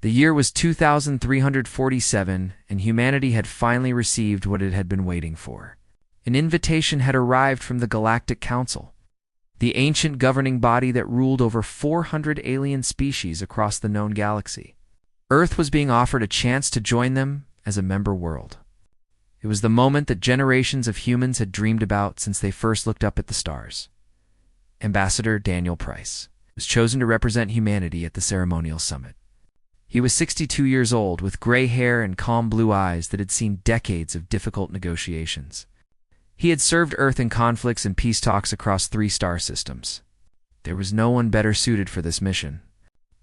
The year was 2347, and humanity had finally received what it had been waiting for. An invitation had arrived from the Galactic Council, the ancient governing body that ruled over 400 alien species across the known galaxy. Earth was being offered a chance to join them as a member world. It was the moment that generations of humans had dreamed about since they first looked up at the stars. Ambassador Daniel Price was chosen to represent humanity at the ceremonial summit. He was 62 years old, with gray hair and calm blue eyes that had seen decades of difficult negotiations. He had served Earth in conflicts and peace talks across 3 star systems. There was no one better suited for this mission.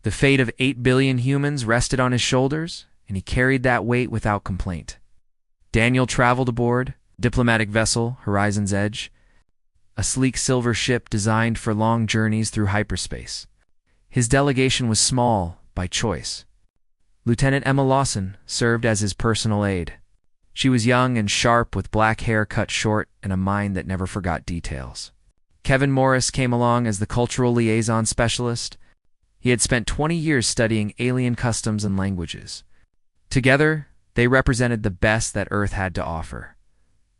The fate of 8 billion humans rested on his shoulders, and he carried that weight without complaint. Daniel traveled aboard diplomatic vessel Horizon's Edge, a sleek silver ship designed for long journeys through hyperspace. His delegation was small by choice. Lieutenant Emma Lawson served as his personal aide. She was young and sharp, with black hair cut short and a mind that never forgot details. Kevin Morris came along as the cultural liaison specialist. He had spent 20 years studying alien customs and languages. Together, they represented the best that Earth had to offer.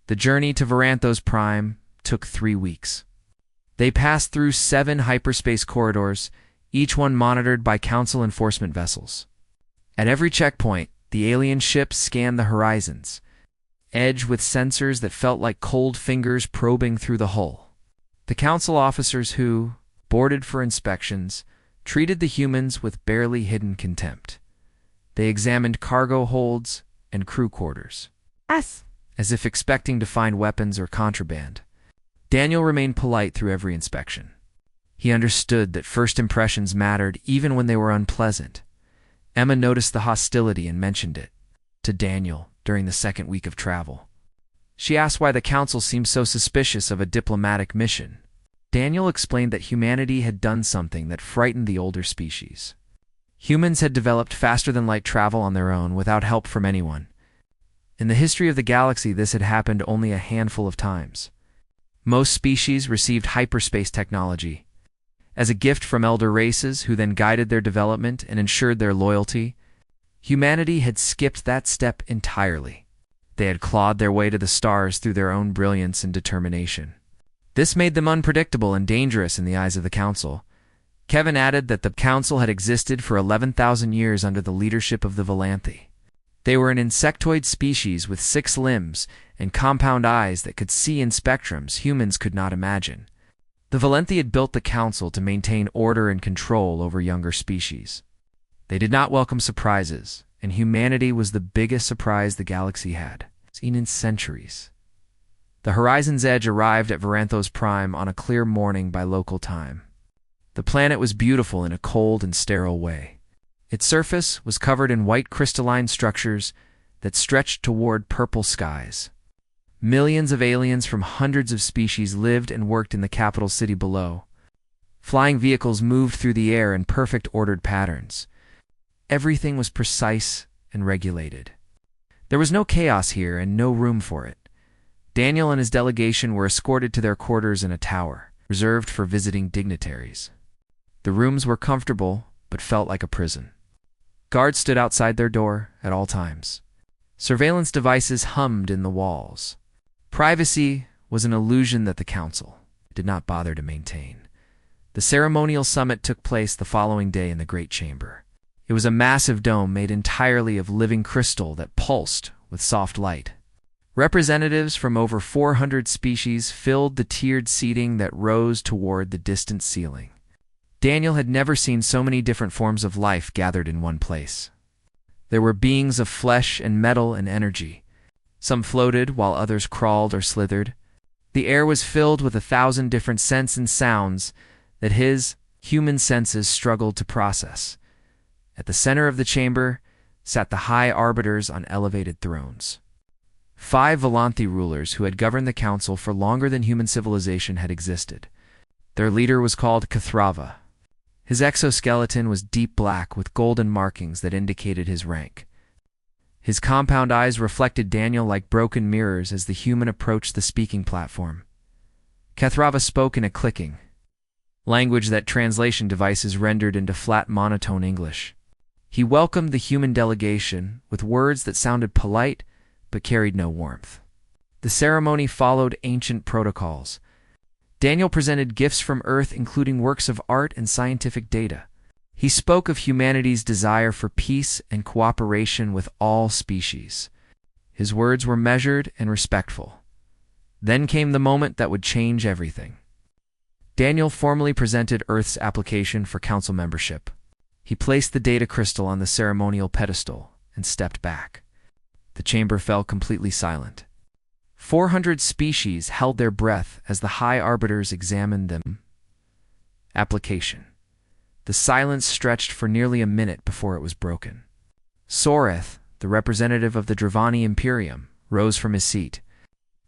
The journey to Varanthos Prime took 3 weeks. They passed through 7 hyperspace corridors, each one monitored by Council enforcement vessels. At every checkpoint, the alien ships scanned the horizons, edge with sensors that felt like cold fingers probing through the hull. The Council officers who, boarded for inspections, treated the humans with barely hidden contempt. They examined cargo holds and crew quarters, as if expecting to find weapons or contraband. Daniel remained polite through every inspection. He understood that first impressions mattered even when they were unpleasant. Emma noticed the hostility and mentioned it to Daniel during the 2nd week of travel. She asked why the Council seemed so suspicious of a diplomatic mission. Daniel explained that humanity had done something that frightened the older species. Humans had developed faster-than-light travel on their own without help from anyone. In the history of the galaxy, this had happened only a handful of times. Most species received hyperspace technology as a gift from elder races who then guided their development and ensured their loyalty. Humanity had skipped that step entirely. They had clawed their way to the stars through their own brilliance and determination. This made them unpredictable and dangerous in the eyes of the Council. Kevin added that the Council had existed for 11,000 years under the leadership of the Valanthi. They were an insectoid species with 6 limbs and compound eyes that could see in spectrums humans could not imagine. The Valanthi had built the Council to maintain order and control over younger species. They did not welcome surprises, and humanity was the biggest surprise the galaxy had seen in centuries. The Horizon's Edge arrived at Varanthos Prime on a clear morning by local time. The planet was beautiful in a cold and sterile way. Its surface was covered in white crystalline structures that stretched toward purple skies. Millions of aliens from hundreds of species lived and worked in the capital city below. Flying vehicles moved through the air in perfect ordered patterns. Everything was precise and regulated. There was no chaos here and no room for it. Daniel and his delegation were escorted to their quarters in a tower, reserved for visiting dignitaries. The rooms were comfortable, but felt like a prison. Guards stood outside their door at all times. Surveillance devices hummed in the walls. Privacy was an illusion that the Council did not bother to maintain. The ceremonial summit took place the following day in the Great Chamber. It was a massive dome made entirely of living crystal that pulsed with soft light. Representatives from over 400 species filled the tiered seating that rose toward the distant ceiling. Daniel had never seen so many different forms of life gathered in one place. There were beings of flesh and metal and energy. Some floated while others crawled or slithered. The air was filled with 1,000 different scents and sounds that his human senses struggled to process. At the center of the chamber sat the High Arbiters on elevated thrones. 5 Valanthi rulers who had governed the Council for longer than human civilization had existed. Their leader was called Kathrava. His exoskeleton was deep black with golden markings that indicated his rank. His compound eyes reflected Daniel like broken mirrors as the human approached the speaking platform. Kathrava spoke in a clicking language that translation devices rendered into flat monotone English. He welcomed the human delegation with words that sounded polite but carried no warmth. The ceremony followed ancient protocols. Daniel presented gifts from Earth, including works of art and scientific data. He spoke of humanity's desire for peace and cooperation with all species. His words were measured and respectful. Then came the moment that would change everything. Daniel formally presented Earth's application for council membership. He placed the data crystal on the ceremonial pedestal and stepped back. The chamber fell completely silent. 400 species held their breath as the High Arbiters examined them. Application. The silence stretched for nearly a minute before it was broken. Soreth, the representative of the Dravani Imperium, rose from his seat.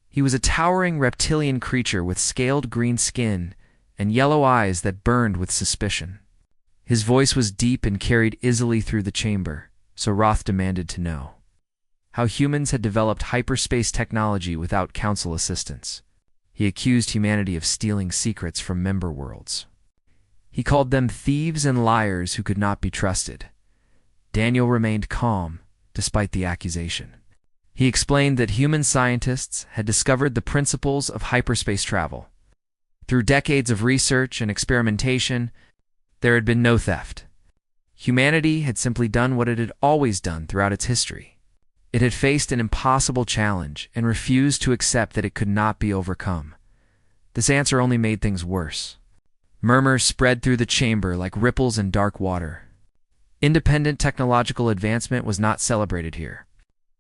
He was a towering reptilian creature with scaled green skin and yellow eyes that burned with suspicion. His voice was deep and carried easily through the chamber, so Roth demanded to know how humans had developed hyperspace technology without council assistance. He accused humanity of stealing secrets from member worlds. He called them thieves and liars who could not be trusted. Daniel remained calm, despite the accusation. He explained that human scientists had discovered the principles of hyperspace travel. Through decades of research and experimentation, there had been no theft. Humanity had simply done what it had always done throughout its history. It had faced an impossible challenge and refused to accept that it could not be overcome. This answer only made things worse. Murmurs spread through the chamber like ripples in dark water. Independent technological advancement was not celebrated here.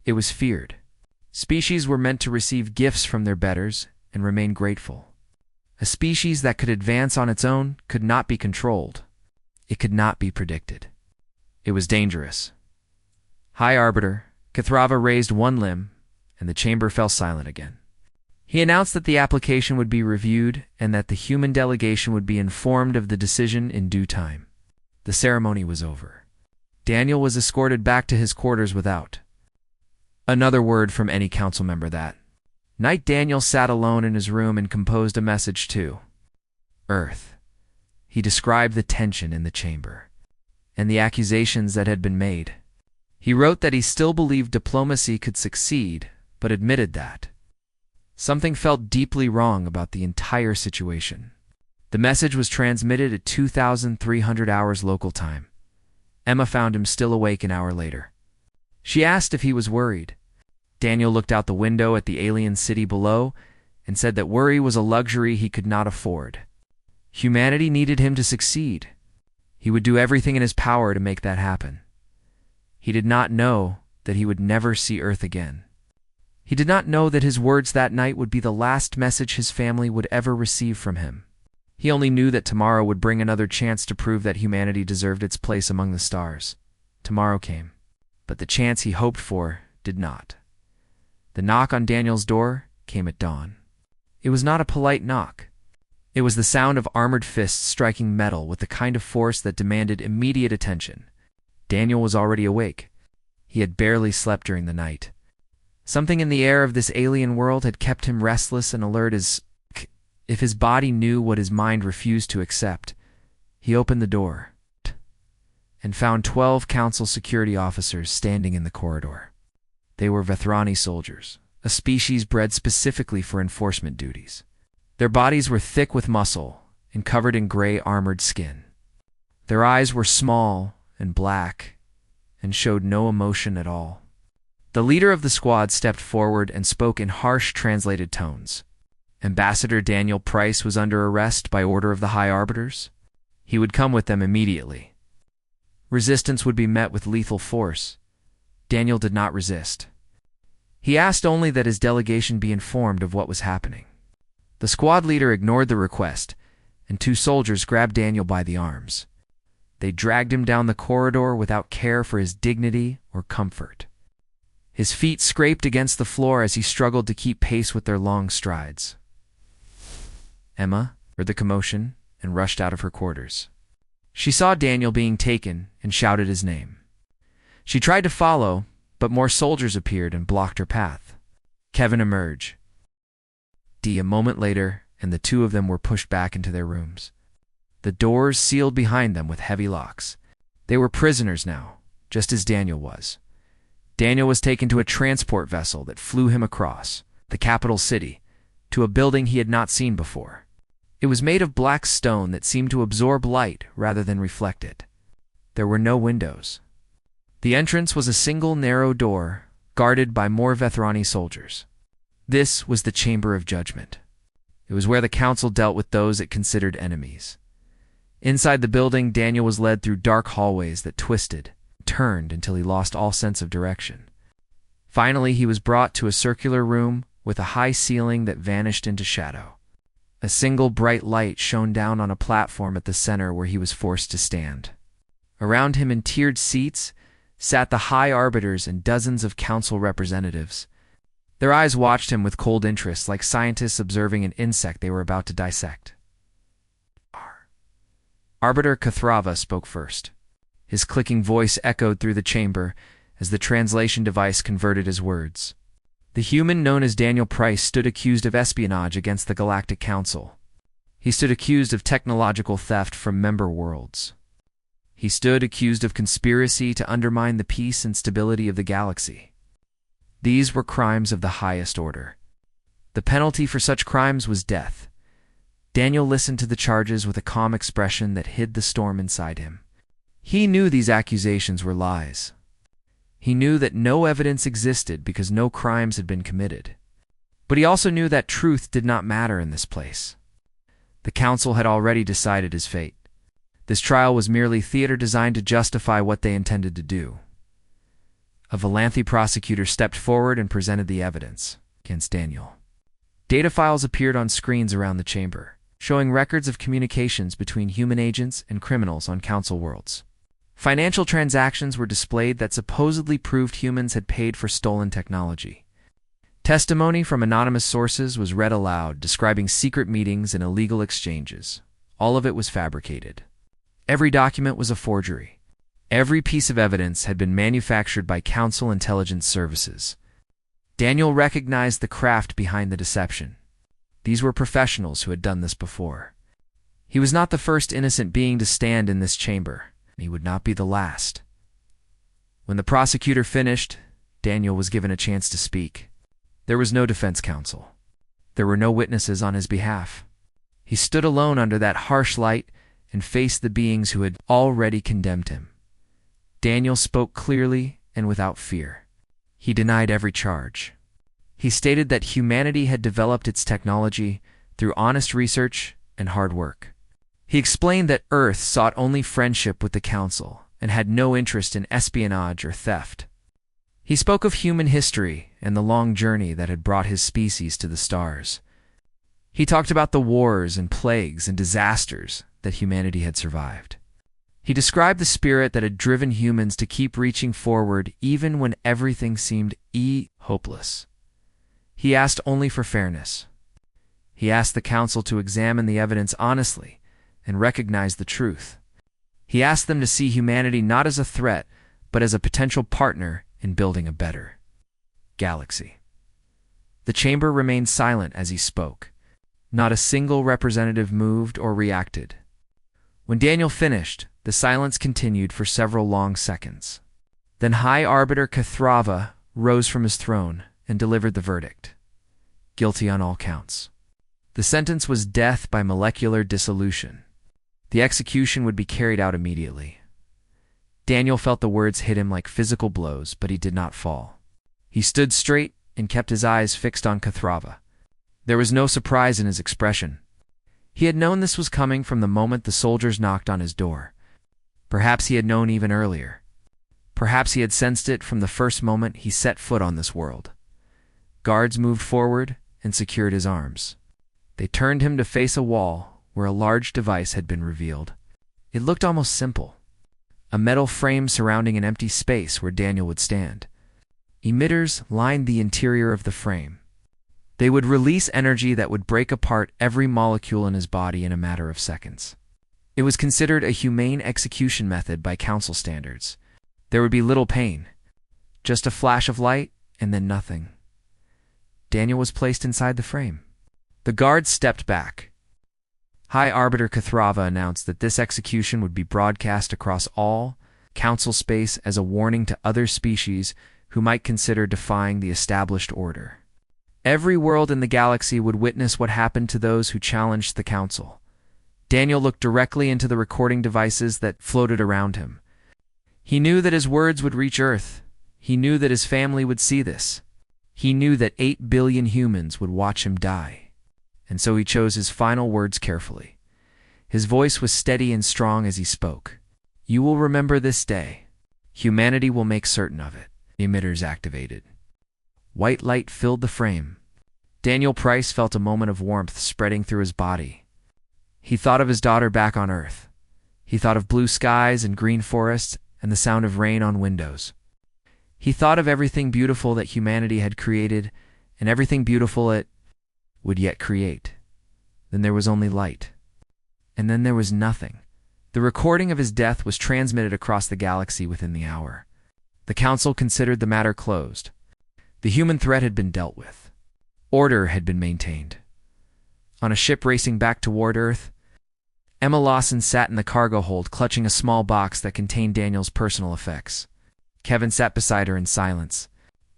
It was feared. Species were meant to receive gifts from their betters and remain grateful. A species that could advance on its own could not be controlled. It could not be predicted. It was dangerous. High Arbiter, Kathrava raised one limb, and the chamber fell silent again. He announced that the application would be reviewed and that the human delegation would be informed of the decision in due time. The ceremony was over. Daniel was escorted back to his quarters without another word from any council member that night. Daniel sat alone in his room and composed a message to Earth. He described the tension in the chamber and the accusations that had been made. He wrote that he still believed diplomacy could succeed, but admitted that something felt deeply wrong about the entire situation. The message was transmitted at 2,300 hours local time. Emma found him still awake an hour later. She asked if he was worried. Daniel looked out the window at the alien city below and said that worry was a luxury he could not afford. Humanity needed him to succeed. He would do everything in his power to make that happen. He did not know that he would never see Earth again. He did not know that his words that night would be the last message his family would ever receive from him. He only knew that tomorrow would bring another chance to prove that humanity deserved its place among the stars. Tomorrow came, but the chance he hoped for did not. The knock on Daniel's door came at dawn. It was not a polite knock. It was the sound of armored fists striking metal with the kind of force that demanded immediate attention. Daniel was already awake. He had barely slept during the night. Something in the air of this alien world had kept him restless and alert as if his body knew what his mind refused to accept. He opened the door and found 12 council security officers standing in the corridor. They were Vethrani soldiers, a species bred specifically for enforcement duties. Their bodies were thick with muscle and covered in gray armored skin. Their eyes were small and black and showed no emotion at all. The leader of the squad stepped forward and spoke in harsh translated tones. Ambassador Daniel Price was under arrest by order of the High Arbiters. He would come with them immediately. Resistance would be met with lethal force. Daniel did not resist. He asked only that his delegation be informed of what was happening. The squad leader ignored the request, and 2 soldiers grabbed Daniel by the arms. They dragged him down the corridor without care for his dignity or comfort. His feet scraped against the floor as he struggled to keep pace with their long strides. Emma heard the commotion and rushed out of her quarters. She saw Daniel being taken and shouted his name. She tried to follow, but more soldiers appeared and blocked her path. Kevin emerged. A moment later, and the 2 of them were pushed back into their rooms. The doors sealed behind them with heavy locks. They were prisoners now, just as Daniel was. Daniel was taken to a transport vessel that flew him across the capital city to a building he had not seen before. It was made of black stone that seemed to absorb light rather than reflect it. There were no windows. The entrance was a single narrow door, guarded by more Vethrani soldiers. This was the Chamber of Judgment. It was where the council dealt with those it considered enemies. Inside the building, Daniel was led through dark hallways that twisted, turned until he lost all sense of direction. Finally, he was brought to a circular room with a high ceiling that vanished into shadow. A single bright light shone down on a platform at the center where he was forced to stand. Around him in tiered seats sat the High Arbiters and dozens of council representatives. Their eyes watched him with cold interest, like scientists observing an insect they were about to dissect. Arbiter Kathrava spoke first. His clicking voice echoed through the chamber as the translation device converted his words. The human known as Daniel Price stood accused of espionage against the Galactic Council. He stood accused of technological theft from member worlds. He stood accused of conspiracy to undermine the peace and stability of the galaxy. These were crimes of the highest order. The penalty for such crimes was death. Daniel listened to the charges with a calm expression that hid the storm inside him. He knew these accusations were lies. He knew that no evidence existed because no crimes had been committed. But he also knew that truth did not matter in this place. The council had already decided his fate. This trial was merely theater designed to justify what they intended to do. A Valanthi prosecutor stepped forward and presented the evidence against Daniel. Data files appeared on screens around the chamber, showing records of communications between human agents and criminals on council worlds. Financial transactions were displayed that supposedly proved humans had paid for stolen technology. Testimony from anonymous sources was read aloud, describing secret meetings and illegal exchanges. All of it was fabricated. Every document was a forgery. Every piece of evidence had been manufactured by Council Intelligence Services. Daniel recognized the craft behind the deception. These were professionals who had done this before. He was not the first innocent being to stand in this chamber, and he would not be the last. When the prosecutor finished, Daniel was given a chance to speak. There was no defense counsel. There were no witnesses on his behalf. He stood alone under that harsh light and faced the beings who had already condemned him. Daniel spoke clearly and without fear. He denied every charge. He stated that humanity had developed its technology through honest research and hard work. He explained that Earth sought only friendship with the Council and had no interest in espionage or theft. He spoke of human history and the long journey that had brought his species to the stars. He talked about the wars and plagues and disasters that humanity had survived. He described the spirit that had driven humans to keep reaching forward even when everything seemed hopeless. He asked only for fairness. He asked the Council to examine the evidence honestly and recognize the truth. He asked them to see humanity not as a threat, but as a potential partner in building a better galaxy. The chamber remained silent as he spoke. Not a single representative moved or reacted. When Daniel finished, the silence continued for several long seconds. Then High Arbiter Kathrava rose from his throne and delivered the verdict. Guilty on all counts. The sentence was death by molecular dissolution. The execution would be carried out immediately. Daniel felt the words hit him like physical blows, but he did not fall. He stood straight and kept his eyes fixed on Kathrava. There was no surprise in his expression. He had known this was coming from the moment the soldiers knocked on his door. Perhaps he had known even earlier. Perhaps he had sensed it from the first moment he set foot on this world. Guards moved forward and secured his arms. They turned him to face a wall where a large device had been revealed. It looked almost simple. A metal frame surrounding an empty space where Daniel would stand. Emitters lined the interior of the frame. They would release energy that would break apart every molecule in his body in a matter of seconds. It was considered a humane execution method by council standards. There would be little pain, just a flash of light and then nothing. Daniel was placed inside the frame. The guards stepped back. High Arbiter Kathrava announced that this execution would be broadcast across all council space as a warning to other species who might consider defying the established order. Every world in the galaxy would witness what happened to those who challenged the council. Daniel looked directly into the recording devices that floated around him. He knew that his words would reach Earth. He knew that his family would see this. He knew that 8 billion humans would watch him die. And so he chose his final words carefully. His voice was steady and strong as he spoke. "You will remember this day. Humanity will make certain of it." The emitters activated. White light filled the frame. Daniel Price felt a moment of warmth spreading through his body. He thought of his daughter back on Earth. He thought of blue skies and green forests and the sound of rain on windows. He thought of everything beautiful that humanity had created and everything beautiful it would yet create. Then there was only light. And then there was nothing. The recording of his death was transmitted across the galaxy within the hour. The council considered the matter closed. The human threat had been dealt with. Order had been maintained. On a ship racing back toward Earth, Emma Lawson sat in the cargo hold clutching a small box that contained Daniel's personal effects. Kevin sat beside her in silence.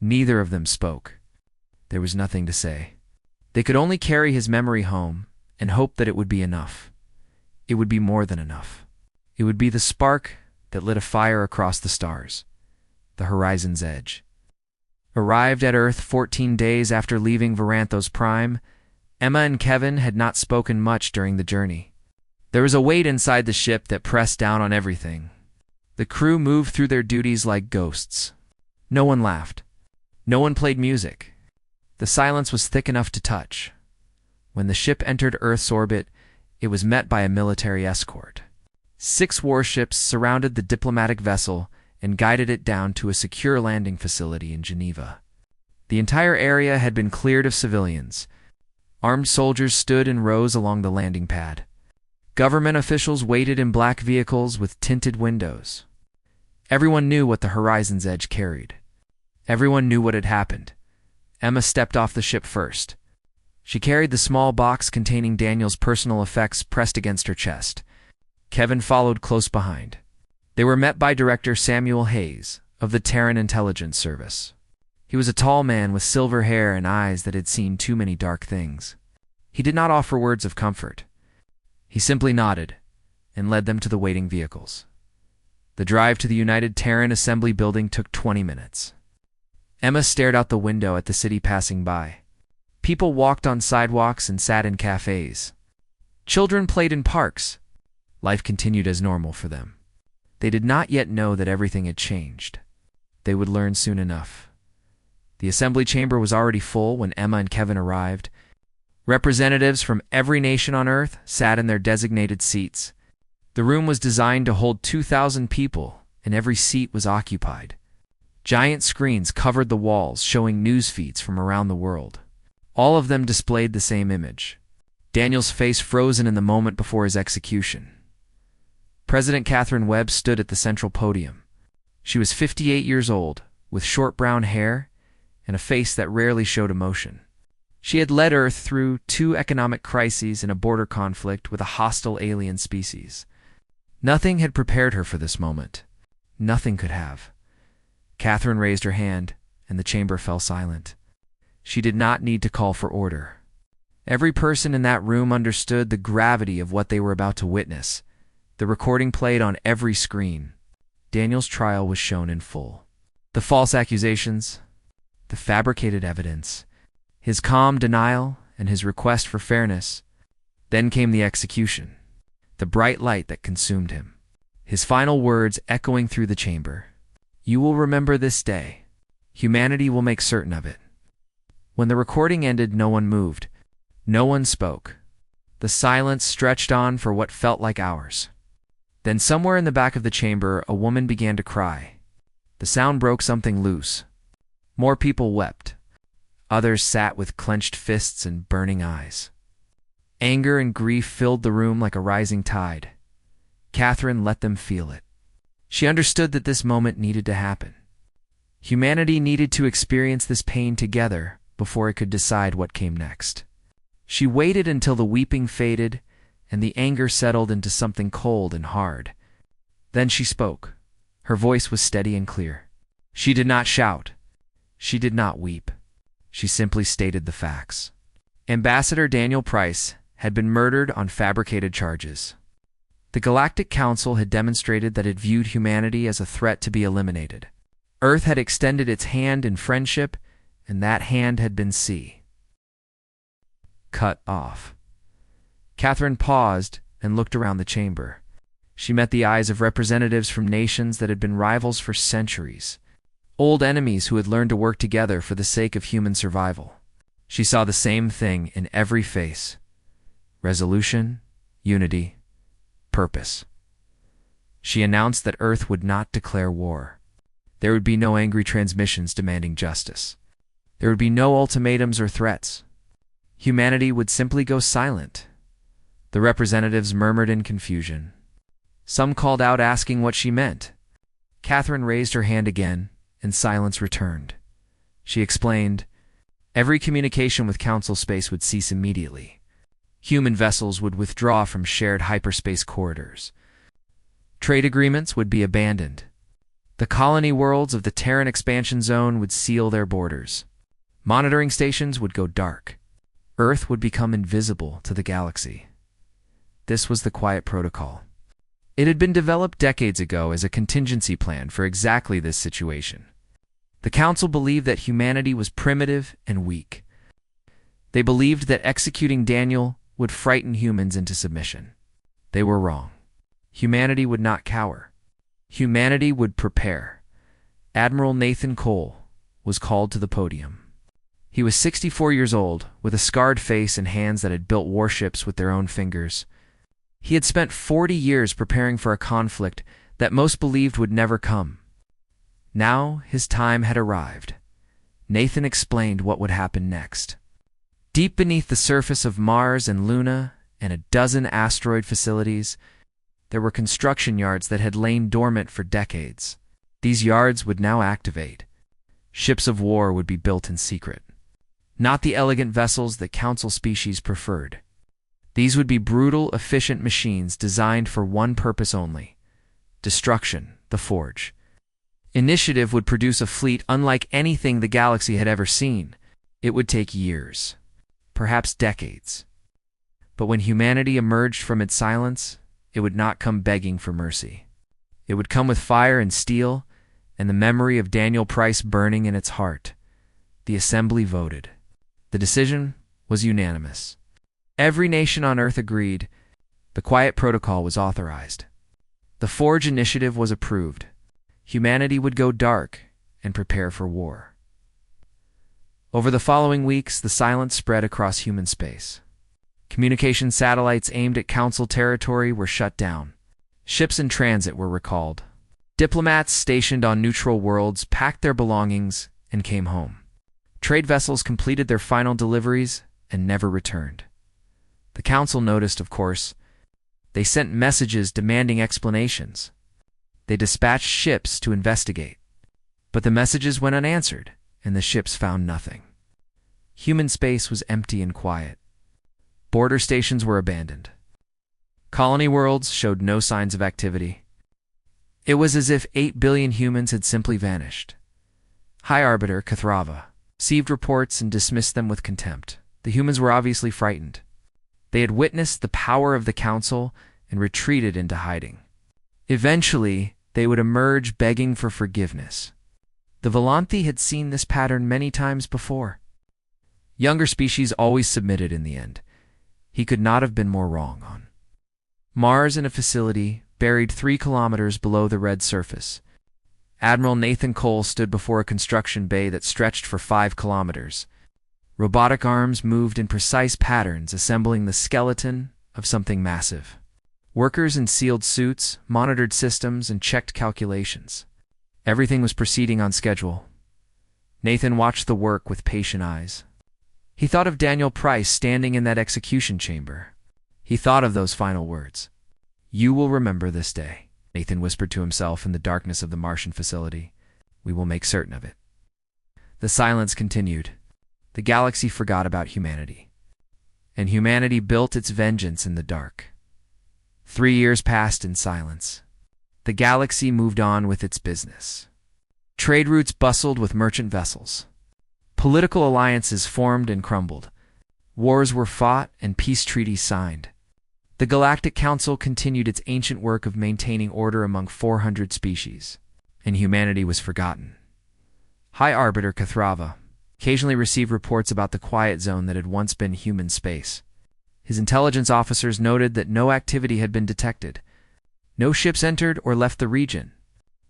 Neither of them spoke. There was nothing to say. They could only carry his memory home and hope that it would be enough. It would be more than enough. It would be the spark that lit a fire across the stars, the horizon's edge. Arrived at Earth 14 days after leaving Varanthos Prime, Emma and Kevin had not spoken much during the journey. There was a weight inside the ship that pressed down on everything. The crew moved through their duties like ghosts. No one laughed. No one played music. The silence was thick enough to touch. When the ship entered Earth's orbit, it was met by a military escort. 6 warships surrounded the diplomatic vessel and guided it down to a secure landing facility in Geneva. The entire area had been cleared of civilians. Armed soldiers stood in rows along the landing pad. Government officials waited in black vehicles with tinted windows. Everyone knew what the horizon's edge carried. Everyone knew what had happened. Emma stepped off the ship first. She carried the small box containing Daniel's personal effects pressed against her chest. Kevin followed close behind. They were met by Director Samuel Hayes of the Terran Intelligence Service. He was a tall man with silver hair and eyes that had seen too many dark things. He did not offer words of comfort. He simply nodded and led them to the waiting vehicles. The drive to the United Terran Assembly Building took 20 minutes. Emma stared out the window at the city passing by. People walked on sidewalks and sat in cafes. Children played in parks. Life continued as normal for them. They did not yet know that everything had changed. They would learn soon enough. The assembly chamber was already full when Emma and Kevin arrived. Representatives from every nation on Earth sat in their designated seats. The room was designed to hold 2,000 people, and every seat was occupied. Giant screens covered the walls, showing news feeds from around the world. All of them displayed the same image. Daniel's face frozen in the moment before his execution. President Catherine Webb stood at the central podium. She was 58 years old, with short brown hair and a face that rarely showed emotion. She had led Earth through 2 economic crises and a border conflict with a hostile alien species. Nothing had prepared her for this moment. Nothing could have. Catherine raised her hand, and the chamber fell silent. She did not need to call for order. Every person in that room understood the gravity of what they were about to witness. The recording played on every screen. Daniel's trial was shown in full. The false accusations, the fabricated evidence, his calm denial, and his request for fairness. Then came the execution, the bright light that consumed him. His final words echoing through the chamber. "You will remember this day. Humanity will make certain of it." When the recording ended, no one moved. No one spoke. The silence stretched on for what felt like hours. Then somewhere in the back of the chamber, a woman began to cry. The sound broke something loose. More people wept. Others sat with clenched fists and burning eyes. Anger and grief filled the room like a rising tide. Catherine let them feel it. She understood that this moment needed to happen. Humanity needed to experience this pain together before it could decide what came next. She waited until the weeping faded and the anger settled into something cold and hard. Then she spoke. Her voice was steady and clear. She did not shout. She did not weep. She simply stated the facts. Ambassador Daniel Price had been murdered on fabricated charges. The Galactic Council had demonstrated that it viewed humanity as a threat to be eliminated. Earth had extended its hand in friendship, and that hand had been cut off. Catherine paused and looked around the chamber. She met the eyes of representatives from nations that had been rivals for centuries, old enemies who had learned to work together for the sake of human survival. She saw the same thing in every face: resolution, unity, purpose. She announced that Earth would not declare war. There would be no angry transmissions demanding justice. There would be no ultimatums or threats. Humanity would simply go silent. The representatives murmured in confusion. Some called out asking what she meant. Catherine raised her hand again, and silence returned. She explained, every communication with Council space would cease immediately. Human vessels would withdraw from shared hyperspace corridors. Trade agreements would be abandoned. The colony worlds of the Terran expansion zone would seal their borders. Monitoring stations would go dark. Earth would become invisible to the galaxy. This was the Quiet Protocol. It had been developed decades ago as a contingency plan for exactly this situation. The Council believed that humanity was primitive and weak. They believed that executing Daniel would frighten humans into submission. They were wrong. Humanity would not cower. Humanity would prepare. Admiral Nathan Cole was called to the podium. He was 64 years old, with a scarred face and hands that had built warships with their own fingers. He had spent 40 years preparing for a conflict that most believed would never come. Now his time had arrived. Nathan explained what would happen next. Deep beneath the surface of Mars and Luna and a dozen asteroid facilities, there were construction yards that had lain dormant for decades. These yards would now activate. Ships of war would be built in secret. Not the elegant vessels that Council species preferred. These would be brutal, efficient machines designed for one purpose only: destruction, the Forge. Initiative would produce a fleet unlike anything the galaxy had ever seen. It would take years, perhaps decades. But when humanity emerged from its silence, it would not come begging for mercy. It would come with fire and steel, and the memory of Daniel Price burning in its heart. The Assembly voted. The decision was unanimous. Every nation on Earth agreed. The Quiet Protocol was authorized. The Forge Initiative was approved. Humanity would go dark and prepare for war. Over the following weeks, the silence spread across human space. Communication satellites aimed at Council territory were shut down. Ships in transit were recalled. Diplomats stationed on neutral worlds packed their belongings and came home. Trade vessels completed their final deliveries and never returned. The Council noticed, of course. They sent messages demanding explanations. They dispatched ships to investigate. But the messages went unanswered, and the ships found nothing. Human space was empty and quiet. Border stations were abandoned. Colony worlds showed no signs of activity. It was as if 8 billion humans had simply vanished. High Arbiter Kathrava received reports and dismissed them with contempt. The humans were obviously frightened. They had witnessed the power of the Council and retreated into hiding. Eventually, they would emerge begging for forgiveness. The Volanthi had seen this pattern many times before. Younger species always submitted in the end. He could not have been more wrong on Mars, in a facility buried 3 kilometers below the red surface. Admiral Nathan Cole stood before a construction bay that stretched for 5 kilometers. Robotic arms moved in precise patterns, assembling the skeleton of something massive. Workers in sealed suits monitored systems and checked calculations. Everything was proceeding on schedule. Nathan watched the work with patient eyes. He thought of Daniel Price standing in that execution chamber. He thought of those final words. "You will remember this day," Nathan whispered to himself in the darkness of the Martian facility. "We will make certain of it." The silence continued. The galaxy forgot about humanity. And humanity built its vengeance in the dark. 3 years passed in silence. the galaxy moved on with its business. Trade routes bustled with merchant vessels. Political alliances formed and crumbled. Wars were fought and peace treaties signed. The Galactic Council continued its ancient work of maintaining order among 400 species, and humanity was forgotten. High Arbiter Kathrava occasionally received reports about the quiet zone that had once been human space. His intelligence officers noted that no activity had been detected. No ships entered or left the region.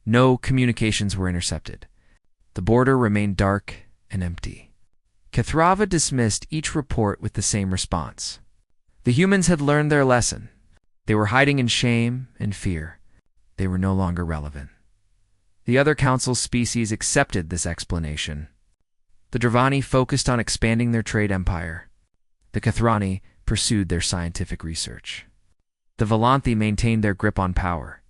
No communications were intercepted. The border remained dark and empty. Kathrava dismissed each report with the same response. The humans had learned their lesson. They were hiding in shame and fear. They were no longer relevant. The other council species accepted this explanation. The Dravani focused on expanding their trade empire. The Kathrani pursued their scientific research. The Volanthi maintained their grip on power.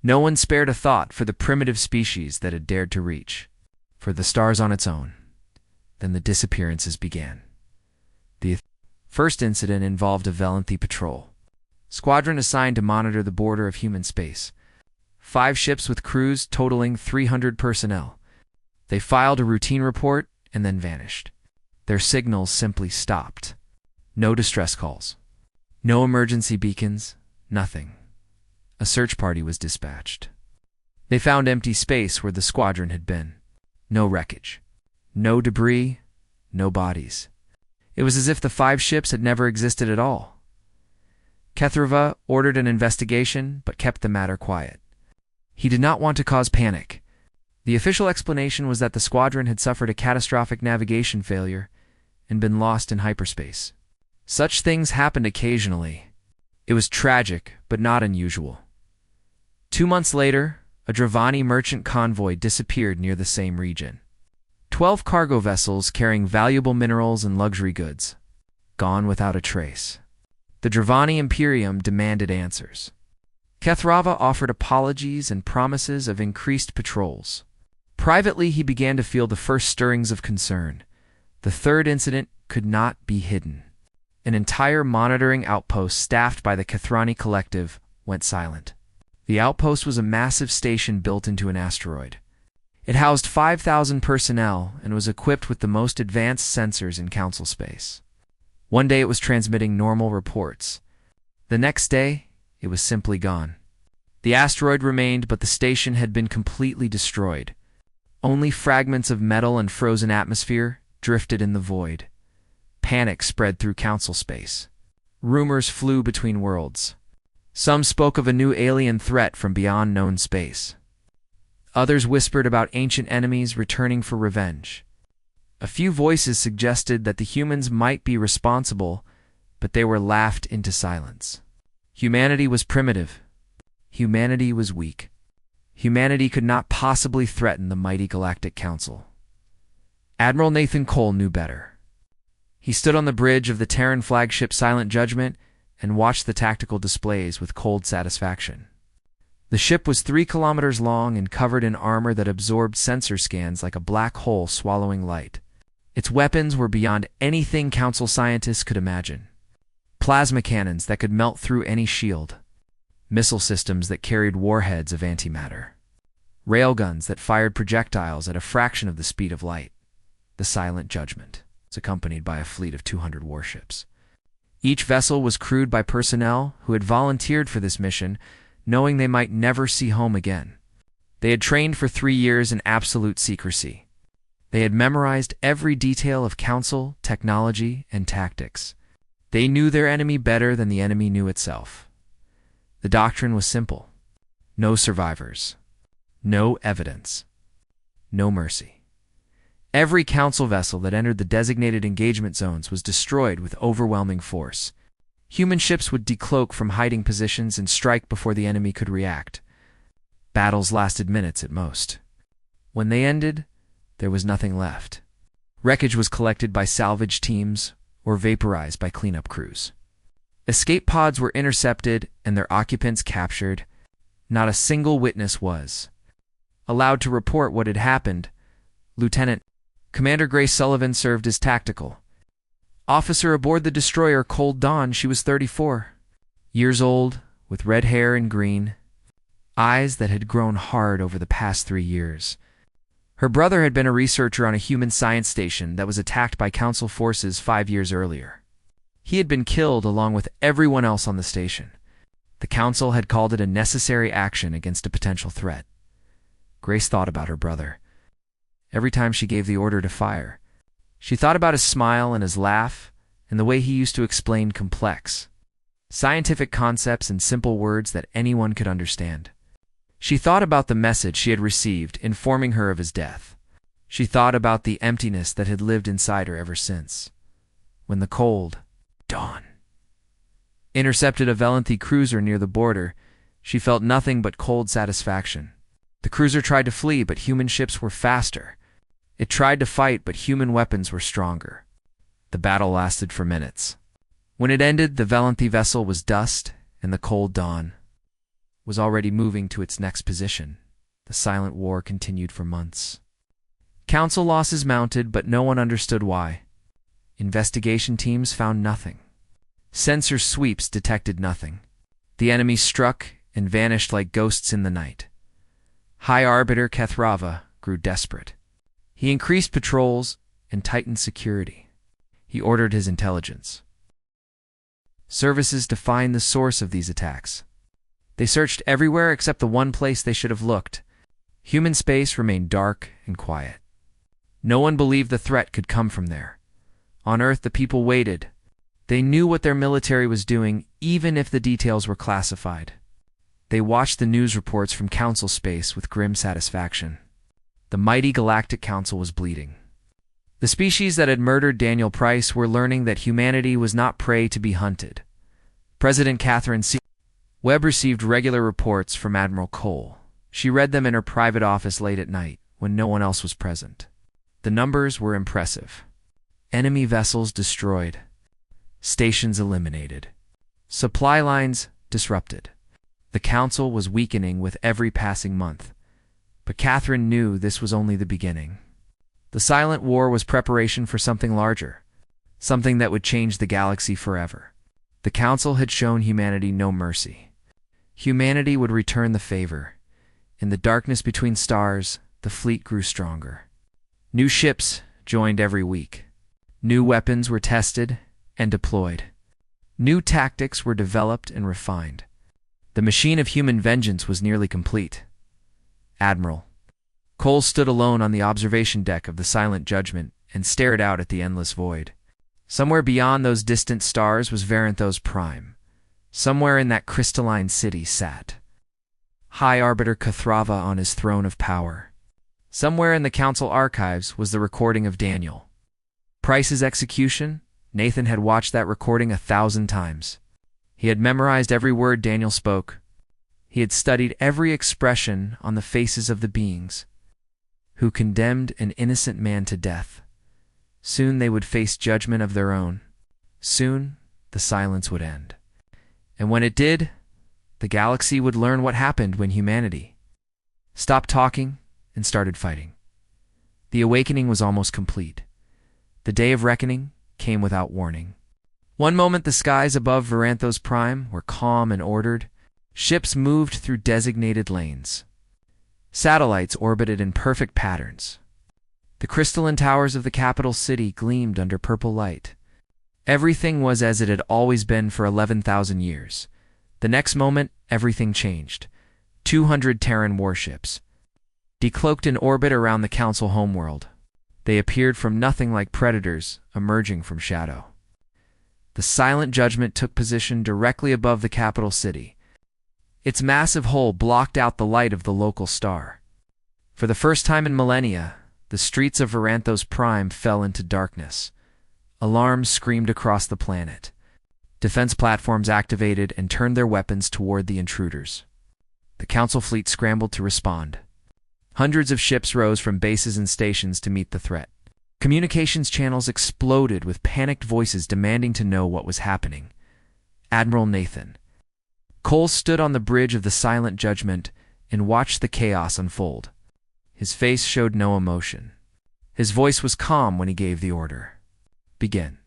No one spared a thought for the primitive species that had dared to reach, for the stars on its own. Then the disappearances began. The first incident involved a Volanthi patrol squadron assigned to monitor the border of human space. 5 ships with crews totaling 300 personnel. They filed a routine report and then vanished. Their signals simply stopped. No distress calls. No emergency beacons. Nothing. A search party was dispatched. They found empty space where the squadron had been. No wreckage. No debris. No bodies. It was as if the 5 ships had never existed at all. Kathrava ordered an investigation but kept the matter quiet. He did not want to cause panic. The official explanation was that the squadron had suffered a catastrophic navigation failure and been lost in hyperspace. Such things happened occasionally. It was tragic, but not unusual. 2 months later, a Dravani merchant convoy disappeared near the same region. 12 cargo vessels carrying valuable minerals and luxury goods, gone without a trace. The Dravani Imperium demanded answers. Kathrava offered apologies and promises of increased patrols. Privately, he began to feel the first stirrings of concern. The third incident could not be hidden. An entire monitoring outpost staffed by the Kathrani Collective went silent. The outpost was a massive station built into an asteroid. It housed 5,000 personnel and was equipped with the most advanced sensors in Council space. One day it was transmitting normal reports. The next day, it was simply gone. The asteroid remained, but the station had been completely destroyed. Only fragments of metal and frozen atmosphere drifted in the void. Panic spread through Council space. Rumors flew between worlds. Some spoke of a new alien threat from beyond known space. Others whispered about ancient enemies returning for revenge. A few voices suggested that the humans might be responsible, but they were laughed into silence. Humanity was primitive. Humanity was weak. Humanity could not possibly threaten the mighty Galactic Council. Admiral Nathan Cole knew better. He stood on the bridge of the Terran flagship Silent Judgment and watched the tactical displays with cold satisfaction. The ship was 3 kilometers long and covered in armor that absorbed sensor scans like a black hole swallowing light. Its weapons were beyond anything Council scientists could imagine. Plasma cannons that could melt through any shield. Missile systems that carried warheads of antimatter. Railguns that fired projectiles at a fraction of the speed of light. The Silent Judgment was accompanied by a fleet of 200 warships. Each vessel was crewed by personnel who had volunteered for this mission, knowing they might never see home again. They had trained for 3 years in absolute secrecy. They had memorized every detail of Council, technology, and tactics. They knew their enemy better than the enemy knew itself. The doctrine was simple. No survivors. No evidence. No mercy. Every Council vessel that entered the designated engagement zones was destroyed with overwhelming force. Human ships would decloak from hiding positions and strike before the enemy could react. Battles lasted minutes at most. When they ended, there was nothing left. Wreckage was collected by salvage teams or vaporized by cleanup crews. Escape pods were intercepted and their occupants captured. Not a single witness was allowed to report what had happened. Lieutenant Commander Grace Sullivan served as tactical officer aboard the destroyer Cold Dawn. She was 34 years old, with red hair and green eyes that had grown hard over the past 3 years. Her brother had been a researcher on a human science station that was attacked by Council forces 5 years earlier. He had been killed along with everyone else on the station. The Council had called it a necessary action against a potential threat. Grace thought about her brother. Every time she gave the order to fire, she thought about his smile and his laugh and the way he used to explain complex, scientific concepts in simple words that anyone could understand. She thought about the message she had received informing her of his death. She thought about the emptiness that had lived inside her ever since. When the cold dawn intercepted a Valenthi cruiser near the border, she felt nothing but cold satisfaction. The cruiser tried to flee, but human ships were faster. It tried to fight, but human weapons were stronger. The battle lasted for minutes. When it ended, the Valenthi vessel was dust, and the cold dawn was already moving to its next position. The silent war continued for months. Council losses mounted, but no one understood why. Investigation teams found nothing. Sensor sweeps detected nothing. The enemy struck and vanished like ghosts in the night. High Arbiter Kethrava grew desperate. He increased patrols and tightened security. He ordered his intelligence services to find the source of these attacks. They searched everywhere except the one place they should have looked. Human space remained dark and quiet. No one believed the threat could come from there. On Earth, the people waited. They knew what their military was doing, even if the details were classified. They watched the news reports from Council space with grim satisfaction. The mighty Galactic Council was bleeding. The species that had murdered Daniel Price were learning that humanity was not prey to be hunted. President Catherine C. Webb received regular reports from Admiral Cole. She read them in her private office late at night, when no one else was present. The numbers were impressive. Enemy vessels destroyed. Stations eliminated. Supply lines disrupted. The Council was weakening with every passing month. But Catherine knew this was only the beginning. The silent war was preparation for something larger, something that would change the galaxy forever. The Council had shown humanity no mercy. Humanity would return the favor. In the darkness between stars, the fleet grew stronger. New ships joined every week. New weapons were tested and deployed. New tactics were developed and refined. The machine of human vengeance was nearly complete. Admiral Cole stood alone on the observation deck of the Silent Judgment and stared out at the endless void. Somewhere beyond those distant stars was Varanthos Prime. Somewhere in that crystalline city sat High Arbiter Kethrava on his throne of power. Somewhere in the Council archives was the recording of Daniel Price's execution. Nathan had watched that recording 1,000 times. He had memorized every word Daniel spoke. He had studied every expression on the faces of the beings who condemned an innocent man to death. Soon they would face judgment of their own. Soon the silence would end. And when it did, the galaxy would learn what happened when humanity stopped talking and started fighting. The awakening was almost complete. The day of reckoning came without warning. One moment the skies above Varanthos Prime were calm and ordered. Ships moved through designated lanes. Satellites orbited in perfect patterns. The crystalline towers of the capital city gleamed under purple light. Everything was as it had always been for 11,000 years. The next moment, everything changed. 200 Terran warships, decloaked in orbit around the Council homeworld. They appeared from nothing like predators emerging from shadow. The Silent Judgment took position directly above the capital city. Its massive hull blocked out the light of the local star. For the first time in millennia, the streets of Varanthos Prime fell into darkness. Alarms screamed across the planet. Defense platforms activated and turned their weapons toward the intruders. The Council fleet scrambled to respond. Hundreds of ships rose from bases and stations to meet the threat. Communications channels exploded with panicked voices demanding to know what was happening. Admiral Nathan Cole stood on the bridge of the Silent Judgment and watched the chaos unfold. His face showed no emotion. His voice was calm when he gave the order. Begin.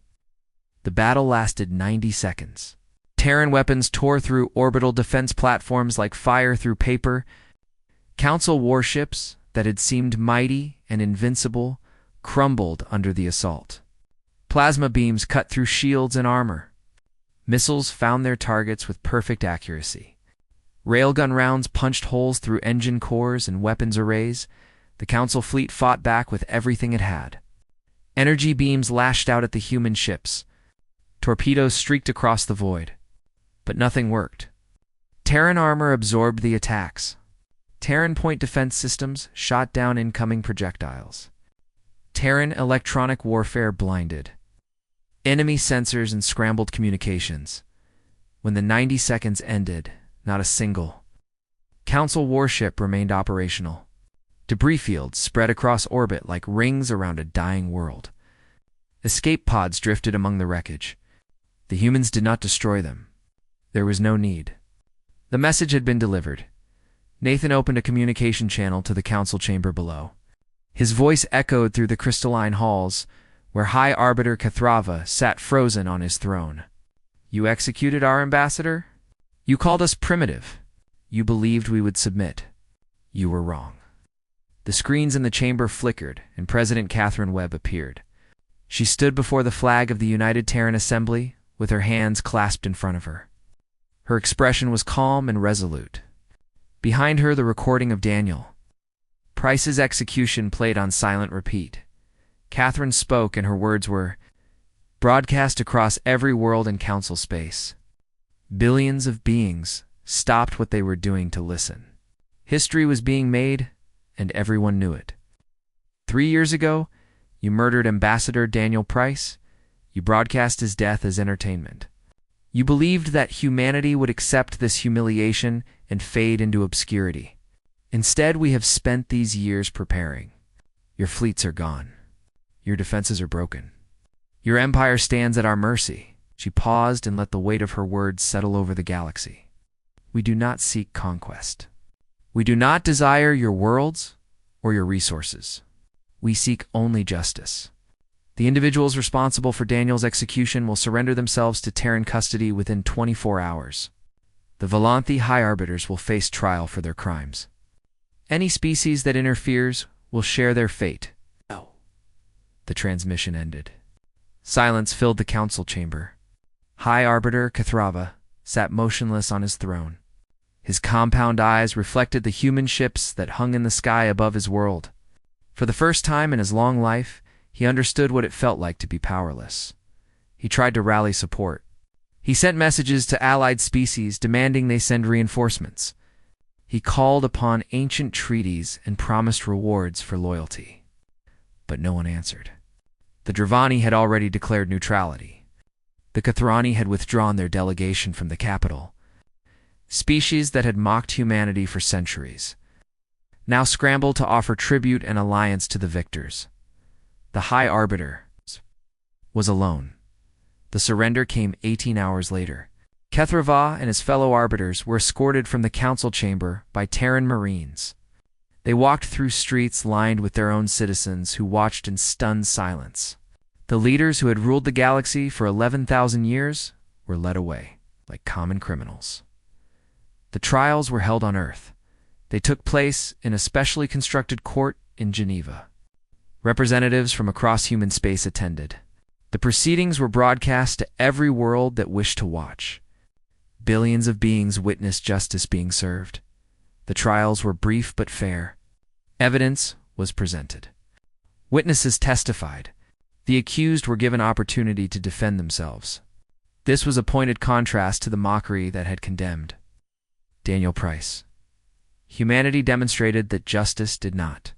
The battle lasted 90 seconds. Terran weapons tore through orbital defense platforms like fire through paper. Council warships that had seemed mighty and invincible crumbled under the assault. Plasma beams cut through shields and armor. Missiles found their targets with perfect accuracy. Railgun rounds punched holes through engine cores and weapons arrays. The Council fleet fought back with everything it had. Energy beams lashed out at the human ships. Torpedoes streaked across the void. But nothing worked. Terran armor absorbed the attacks. Terran point defense systems shot down incoming projectiles. Terran electronic warfare blinded. Enemy sensors and scrambled communications. When the 90 seconds ended, not a single Council warship remained operational. Debris fields spread across orbit like rings around a dying world. Escape pods drifted among the wreckage. The humans did not destroy them. There was no need. The message had been delivered. Nathan opened a communication channel to the Council chamber below. His voice echoed through the crystalline halls, where High Arbiter Kathrava sat frozen on his throne. You executed our ambassador? You called us primitive. You believed we would submit. You were wrong. The screens in the chamber flickered, and President Catherine Webb appeared. She stood before the flag of the United Terran Assembly, with her hands clasped in front of her. Her expression was calm and resolute. Behind her, the recording of Daniel Price's execution played on silent repeat. Catherine spoke, and her words were broadcast across every world in Council space. Billions of beings stopped what they were doing to listen. History was being made, and everyone knew it. 3 years ago, you murdered Ambassador Daniel Price. You broadcast his death as entertainment. You believed that humanity would accept this humiliation and fade into obscurity. Instead, we have spent these years preparing. Your fleets are gone. Your defenses are broken. Your empire stands at our mercy. She paused and let the weight of her words settle over the galaxy. We do not seek conquest. We do not desire your worlds or your resources. We seek only justice. The individuals responsible for Daniel's execution will surrender themselves to Terran custody within 24 hours. The Volanthi High Arbiters will face trial for their crimes. Any species that interferes will share their fate. No. The transmission ended. Silence filled the Council chamber. High Arbiter Kathrava sat motionless on his throne. His compound eyes reflected the human ships that hung in the sky above his world. For the first time in his long life, he understood what it felt like to be powerless. He tried to rally support. He sent messages to allied species demanding they send reinforcements. He called upon ancient treaties and promised rewards for loyalty. But no one answered. The Dravani had already declared neutrality. The Kathrani had withdrawn their delegation from the capital. Species that had mocked humanity for centuries now scrambled to offer tribute and alliance to the victors. The High Arbiter was alone. The surrender came 18 hours later. Kathrava and his fellow arbiters were escorted from the Council chamber by Terran Marines. They walked through streets lined with their own citizens who watched in stunned silence. The leaders who had ruled the galaxy for 11,000 years were led away like common criminals. The trials were held on Earth. They took place in a specially constructed court in Geneva. Representatives from across human space attended. The proceedings were broadcast to every world that wished to watch. Billions of beings witnessed justice being served. The trials were brief but fair. Evidence was presented. Witnesses testified. The accused were given opportunity to defend themselves. This was a pointed contrast to the mockery that had condemned Daniel Price. Humanity demonstrated that justice did not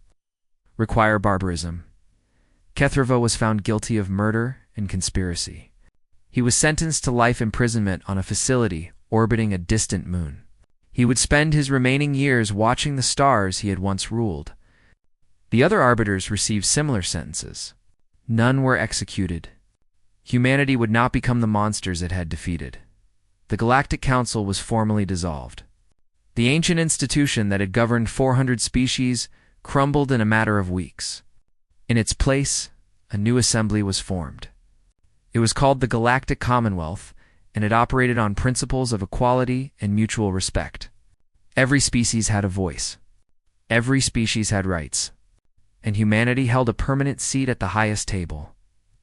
require barbarism. Kathrava was found guilty of murder and conspiracy. He was sentenced to life imprisonment on a facility orbiting a distant moon. He would spend his remaining years watching the stars he had once ruled. The other arbiters received similar sentences. None were executed. Humanity would not become the monsters it had defeated. The Galactic Council was formally dissolved. The ancient institution that had governed 400 species crumbled in a matter of weeks. In its place, a new assembly was formed. It was called the Galactic Commonwealth, and it operated on principles of equality and mutual respect. Every species had a voice. Every species had rights. And humanity held a permanent seat at the highest table.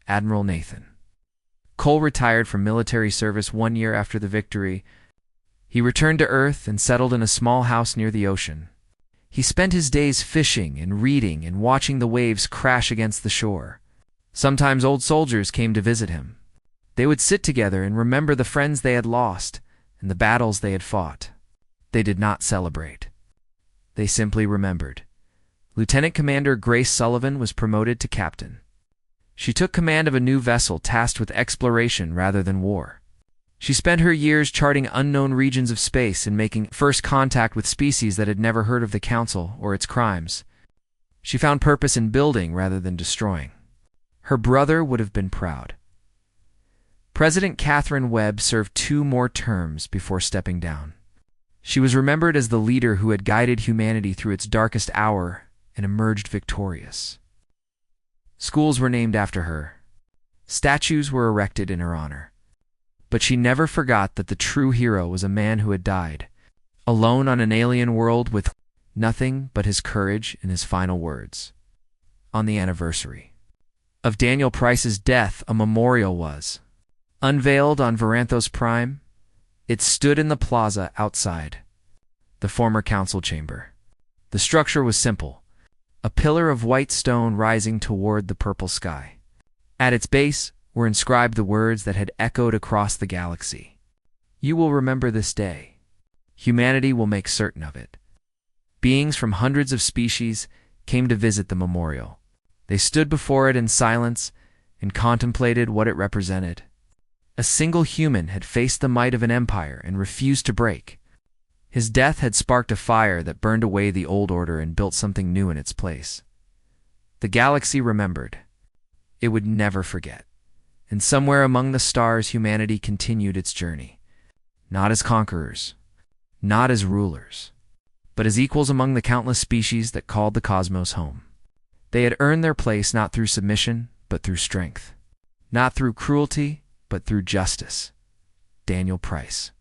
Admiral Nathan Cole retired from military service 1 year after the victory. He returned to Earth and settled in a small house near the ocean. He spent his days fishing and reading and watching the waves crash against the shore. Sometimes old soldiers came to visit him. They would sit together and remember the friends they had lost and the battles they had fought. They did not celebrate. They simply remembered. Lieutenant Commander Grace Sullivan was promoted to captain. She took command of a new vessel tasked with exploration rather than war. She spent her years charting unknown regions of space and making first contact with species that had never heard of the Council or its crimes. She found purpose in building rather than destroying. Her brother would have been proud. President Catherine Webb served 2 more terms before stepping down. She was remembered as the leader who had guided humanity through its darkest hour and emerged victorious. Schools were named after her. Statues were erected in her honor. But she never forgot that the true hero was a man who had died, alone on an alien world with nothing but his courage and his final words. On the anniversary of Daniel Price's death, a memorial was unveiled on Varanthos Prime. It stood in the plaza outside the former council chamber. The structure was simple, a pillar of white stone rising toward the purple sky. At its base were inscribed the words that had echoed across the galaxy. You will remember this day. Humanity will make certain of it. Beings from hundreds of species came to visit the memorial. They stood before it in silence and contemplated what it represented. A single human had faced the might of an empire and refused to break. His death had sparked a fire that burned away the old order and built something new in its place. The galaxy remembered. It would never forget. And somewhere among the stars, humanity continued its journey. Not as conquerors, not as rulers, but as equals among the countless species that called the cosmos home. They had earned their place not through submission, but through strength. Not through cruelty, but through justice. Daniel Price.